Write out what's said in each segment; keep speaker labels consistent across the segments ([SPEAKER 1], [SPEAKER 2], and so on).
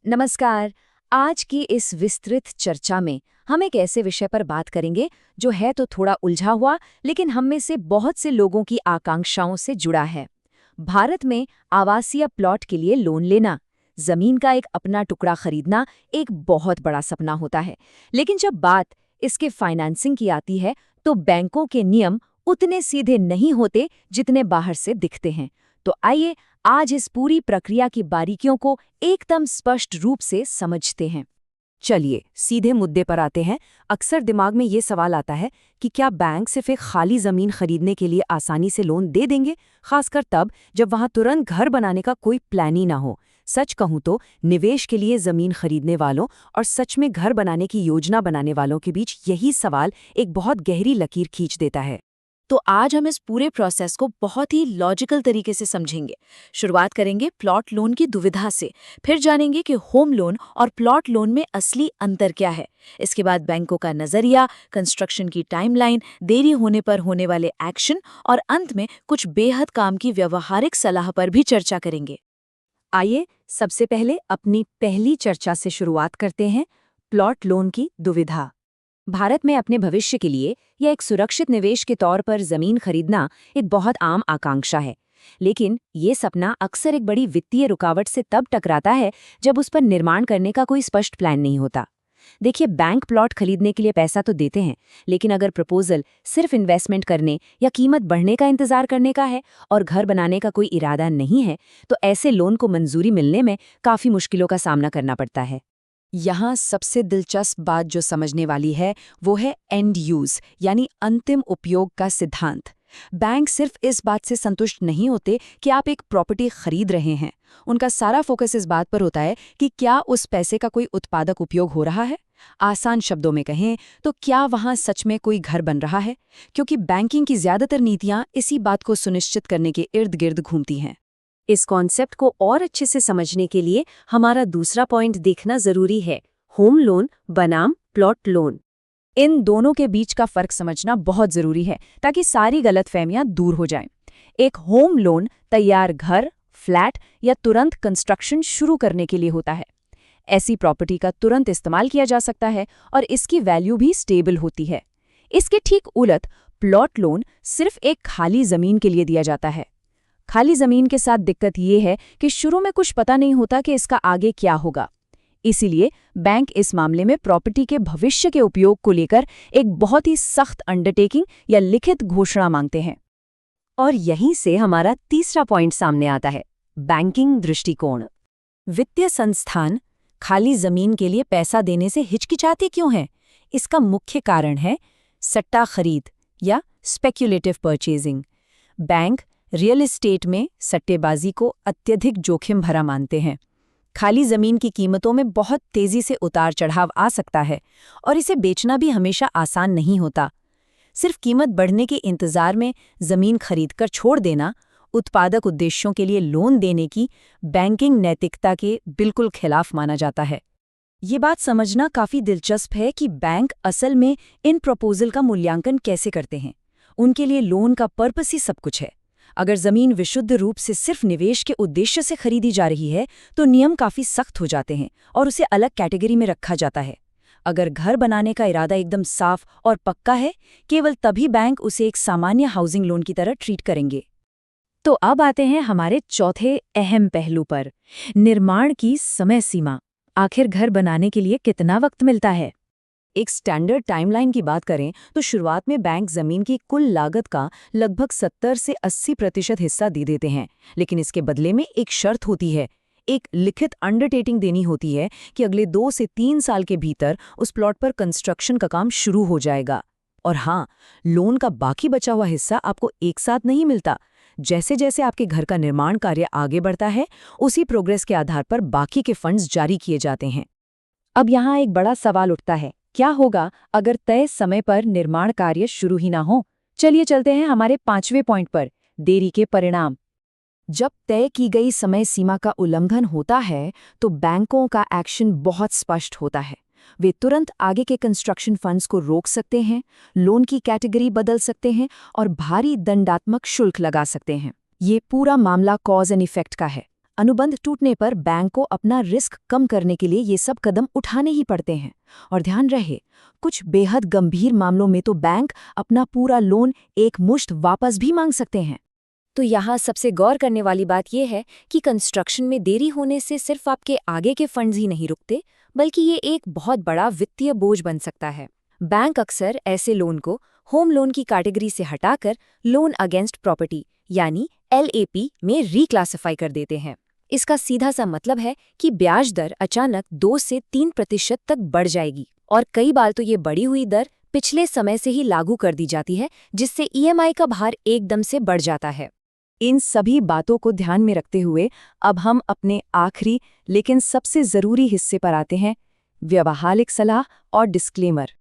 [SPEAKER 1] नमस्कार। आज की इस विस्तृत चर्चा में हम एक ऐसे विषय पर बात करेंगे जो है तो थोड़ा उलझा हुआ, लेकिन हम में से बहुत से लोगों की आकांक्षाओं से जुड़ा है। भारत में आवासीय प्लॉट के लिए लोन लेना, जमीन का एक अपना टुकड़ा खरीदना एक बहुत बड़ा सपना होता है। लेकिन जब बात इसके फाइनेंसिंग की आती है तो बैंकों के नियम उतने सीधे नहीं होते जितने बाहर से दिखते हैं। तो आइए आज इस पूरी प्रक्रिया की बारीकियों को एकदम स्पष्ट रूप से समझते हैं।
[SPEAKER 2] चलिए सीधे मुद्दे पर आते हैं। अक्सर दिमाग में ये सवाल आता है कि क्या बैंक सिर्फ एक खाली जमीन खरीदने के लिए आसानी से लोन दे देंगे, खासकर तब जब वहां तुरंत घर बनाने का कोई प्लान ही ना हो। सच कहूं तो निवेश के लिए जमीन खरीदने वालों और सच में घर बनाने की योजना बनाने वालों के बीच यही सवाल एक बहुत गहरी लकीर खींच देता है।
[SPEAKER 1] तो आज हम इस पूरे प्रोसेस को बहुत ही लॉजिकल तरीके से समझेंगे। शुरुआत करेंगे प्लॉट लोन की दुविधा से, फिर जानेंगे कि होम लोन और प्लॉट लोन में असली अंतर क्या है। इसके बाद बैंकों का नजरिया, कंस्ट्रक्शन की टाइमलाइन, देरी होने पर होने वाले एक्शन और अंत में कुछ बेहद काम की व्यवहारिक सलाह पर भी चर्चा करेंगे।
[SPEAKER 2] आइए सबसे पहले अपनी पहली चर्चा से शुरुआत करते हैं, प्लॉट लोन की दुविधा।
[SPEAKER 1] भारत में अपने भविष्य के लिए या एक सुरक्षित निवेश के तौर पर जमीन खरीदना एक बहुत आम आकांक्षा है। लेकिन ये सपना अक्सर एक बड़ी वित्तीय रुकावट से तब टकराता है जब उस पर निर्माण करने का कोई स्पष्ट प्लान नहीं होता। देखिए, बैंक प्लॉट खरीदने के लिए पैसा तो देते हैं, लेकिन अगर प्रपोजल सिर्फ इन्वेस्टमेंट करने या कीमत बढ़ने का इंतजार करने का है और घर बनाने का कोई इरादा नहीं है, तो ऐसे लोन को मंजूरी मिलने में काफ़ी मुश्किलों का सामना करना पड़ता है।
[SPEAKER 2] यहाँ सबसे दिलचस्प बात जो समझने वाली है वो है एंड यूज यानी अंतिम उपयोग का सिद्धांत। बैंक सिर्फ इस बात से संतुष्ट नहीं होते कि आप एक प्रॉपर्टी खरीद रहे हैं। उनका सारा फोकस इस बात पर होता है कि क्या उस पैसे का कोई उत्पादक उपयोग हो रहा है। आसान शब्दों में कहें तो क्या वहाँ सच में कोई घर बन रहा है, क्योंकि बैंकिंग की ज्यादातर नीतियाँ इसी बात को सुनिश्चित करने के इर्द गिर्द घूमती हैं।
[SPEAKER 1] इस कॉन्सेप्ट को और अच्छे से समझने के लिए हमारा दूसरा पॉइंट देखना जरूरी है, होम लोन बनाम प्लॉट लोन। इन दोनों के बीच का फर्क समझना बहुत जरूरी है ताकि सारी गलतफहमियां दूर हो जाएं। एक होम लोन तैयार घर, फ्लैट या तुरंत कंस्ट्रक्शन शुरू करने के लिए होता है। ऐसी प्रॉपर्टी का तुरंत इस्तेमाल किया जा सकता है और इसकी वैल्यू भी स्टेबल होती है। इसके ठीक उलट प्लॉट लोन सिर्फ एक खाली जमीन के लिए दिया जाता है। खाली जमीन के साथ दिक्कत ये है कि शुरू में कुछ पता नहीं होता कि इसका आगे क्या होगा। इसीलिए बैंक इस मामले में प्रॉपर्टी के भविष्य के उपयोग को लेकर एक बहुत ही सख्त अंडरटेकिंग या लिखित घोषणा मांगते हैं।
[SPEAKER 2] और यहीं से हमारा तीसरा पॉइंट सामने आता है, बैंकिंग दृष्टिकोण। वित्तीय संस्थान खाली जमीन के लिए पैसा देने से हिचकिचाते क्यों हैं? इसका मुख्य कारण है सट्टा खरीद या speculative purchasing. Bank real estate में सट्टेबाजी को अत्यधिक जोखिम भरा मानते हैं। खाली जमीन की कीमतों में बहुत तेजी से उतार चढ़ाव आ सकता है और इसे बेचना भी हमेशा आसान नहीं होता। सिर्फ कीमत बढ़ने के इंतजार में जमीन खरीदकर छोड़ देना उत्पादक उद्देश्यों के लिए लोन देने की बैंकिंग नैतिकता के बिल्कुल खिलाफ माना जाता है। ये बात समझना काफी दिलचस्प है कि बैंक असल में इन प्रपोजल का मूल्यांकन कैसे करते हैं। उनके लिए लोन का पर्पस ही सब कुछ है। अगर जमीन विशुद्ध रूप से सिर्फ निवेश के उद्देश्य से खरीदी जा रही है तो नियम काफी सख्त हो जाते हैं और उसे अलग कैटेगरी में रखा जाता है। अगर घर बनाने का इरादा एकदम साफ और पक्का है, केवल तभी बैंक उसे एक सामान्य हाउसिंग लोन की तरह ट्रीट करेंगे।
[SPEAKER 1] तो अब आते हैं हमारे चौथे अहम पहलू पर, निर्माण की समय सीमा। आखिर घर बनाने के लिए कितना वक्त मिलता है?
[SPEAKER 2] एक स्टैंडर्ड टाइमलाइन की बात करें तो शुरुआत में बैंक जमीन की कुल लागत का लगभग 70 से 80% हिस्सा दे देते हैं, लेकिन इसके बदले में एक शर्त होती है। एक लिखित अंडरटेकिंग देनी होती है कि अगले 2 से 3 साल के भीतर उस प्लॉट पर कंस्ट्रक्शन का काम शुरू हो जाएगा। और हाँ, लोन का बाकी बचा हुआ हिस्सा आपको एक साथ नहीं मिलता। जैसे जैसे आपके घर का निर्माण कार्य आगे बढ़ता है, उसी प्रोग्रेस के आधार पर बाकी के फंड्स जारी किए जाते हैं।
[SPEAKER 1] अब यहाँ एक बड़ा सवाल उठता है, क्या होगा अगर तय समय पर निर्माण कार्य शुरू ही ना हो? चलिए चलते हैं हमारे 5वें पॉइंट पर, देरी के परिणाम। जब तय की गई समय सीमा का उल्लंघन होता है तो बैंकों का एक्शन बहुत स्पष्ट होता है। वे तुरंत आगे के कंस्ट्रक्शन फंड्स को रोक सकते हैं, लोन की कैटेगरी बदल सकते हैं और भारी दंडात्मक शुल्क लगा सकते हैं। ये पूरा मामला कॉज एंड इफेक्ट का है।
[SPEAKER 2] अनुबंध टूटने पर बैंक को अपना रिस्क कम करने के लिए ये सब कदम उठाने ही पड़ते हैं। और ध्यान रहे, कुछ बेहद गंभीर मामलों में तो बैंक अपना पूरा लोन एक मुश्त वापस भी मांग सकते हैं।
[SPEAKER 1] तो यहाँ सबसे गौर करने वाली बात यह है कि कंस्ट्रक्शन में देरी होने से सिर्फ आपके आगे के फंड्स ही नहीं रुकते, बल्कि ये एक बहुत बड़ा वित्तीय बोझ बन सकता है। बैंक अक्सर ऐसे लोन को होम लोन की कैटेगरी से हटाकर लोन अगेंस्ट प्रॉपर्टी यानी LAP में रीक्लासिफाई कर देते हैं। इसका सीधा सा मतलब है कि ब्याज दर अचानक 2 से 3% तक बढ़ जाएगी, और कई बार तो ये बढ़ी हुई दर पिछले समय से ही लागू कर दी जाती है, जिससे EMI का भार एकदम से बढ़ जाता है।
[SPEAKER 2] इन सभी बातों को ध्यान में रखते हुए अब हम अपने आखिरी लेकिन सबसे ज़रूरी हिस्से पर आते हैं, व्यावहारिक सलाह और डिस्क्लेमर।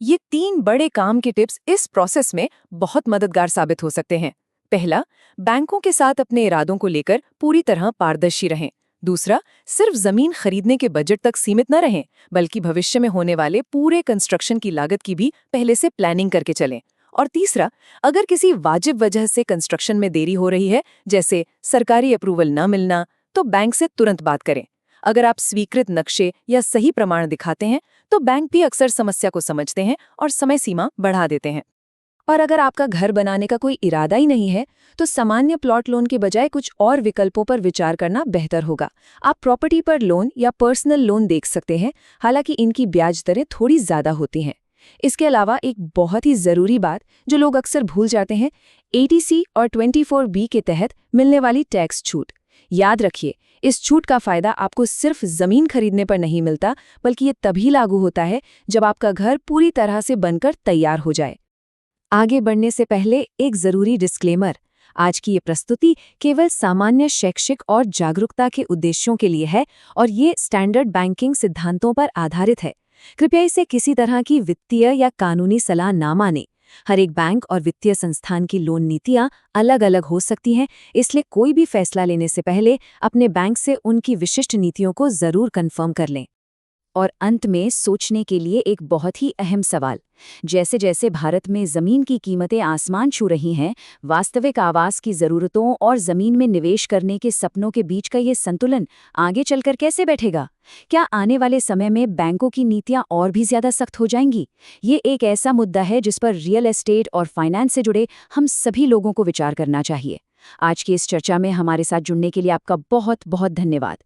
[SPEAKER 2] ये 3 बड़े काम के टिप्स इस प्रोसेस में बहुत मददगार साबित हो सकते हैं। पहला, बैंकों के साथ अपने इरादों को लेकर पूरी तरह पारदर्शी रहें। दूसरा, सिर्फ जमीन खरीदने के बजट तक सीमित न रहें, बल्कि भविष्य में होने वाले पूरे कंस्ट्रक्शन की लागत की भी पहले से प्लानिंग करके चलें। और तीसरा, अगर किसी वाजिब वजह से कंस्ट्रक्शन में देरी हो रही है, जैसे सरकारी अप्रूवल न मिलना, तो बैंक से तुरंत बात करें। अगर आप स्वीकृत नक्शे या सही प्रमाण दिखाते हैं, तो बैंक भी अक्सर समस्या को समझते हैं और समय सीमा बढ़ा देते हैं। और अगर आपका घर बनाने का कोई इरादा ही नहीं है, तो सामान्य प्लॉट लोन के बजाय कुछ और विकल्पों पर विचार करना बेहतर होगा। आप प्रॉपर्टी पर लोन या पर्सनल लोन देख सकते हैं, हालांकि इनकी ब्याज दरें थोड़ी ज़्यादा होती हैं। इसके अलावा एक बहुत ही ज़रूरी बात जो लोग अक्सर भूल जाते हैं, ATC और 24B के तहत मिलने वाली टैक्स छूट। याद रखिए, इस छूट का फ़ायदा आपको सिर्फ ज़मीन खरीदने पर नहीं मिलता, बल्कि ये तभी लागू होता है जब आपका घर पूरी तरह से बनकर तैयार हो जाए। आगे बढ़ने से पहले एक ज़रूरी डिस्क्लेमर। आज की ये प्रस्तुति केवल सामान्य शैक्षिक और जागरूकता के उद्देश्यों के लिए है और ये स्टैंडर्ड बैंकिंग सिद्धांतों पर आधारित है। कृपया इसे किसी तरह की वित्तीय या कानूनी सलाह ना मानें। हर एक बैंक और वित्तीय संस्थान की लोन नीतियां अलग अलग हो सकती हैं, इसलिए कोई भी फैसला लेने से पहले अपने बैंक से उनकी विशिष्ट नीतियों को ज़रूर कन्फर्म कर लें। और अंत में सोचने के लिए एक बहुत ही अहम सवाल, जैसे जैसे भारत में ज़मीन की कीमतें आसमान छू रही हैं, वास्तविक आवास की ज़रूरतों और ज़मीन में निवेश करने के सपनों के बीच का ये संतुलन आगे चलकर कैसे बैठेगा? क्या आने वाले समय में बैंकों की नीतियां और भी ज़्यादा सख्त हो जाएंगी? ये एक ऐसा मुद्दा है जिस पर रियल एस्टेट और फाइनेंस से जुड़े हम सभी लोगों को विचार करना चाहिए। आज की इस चर्चा में हमारे साथ जुड़ने के लिए आपका बहुत बहुत धन्यवाद।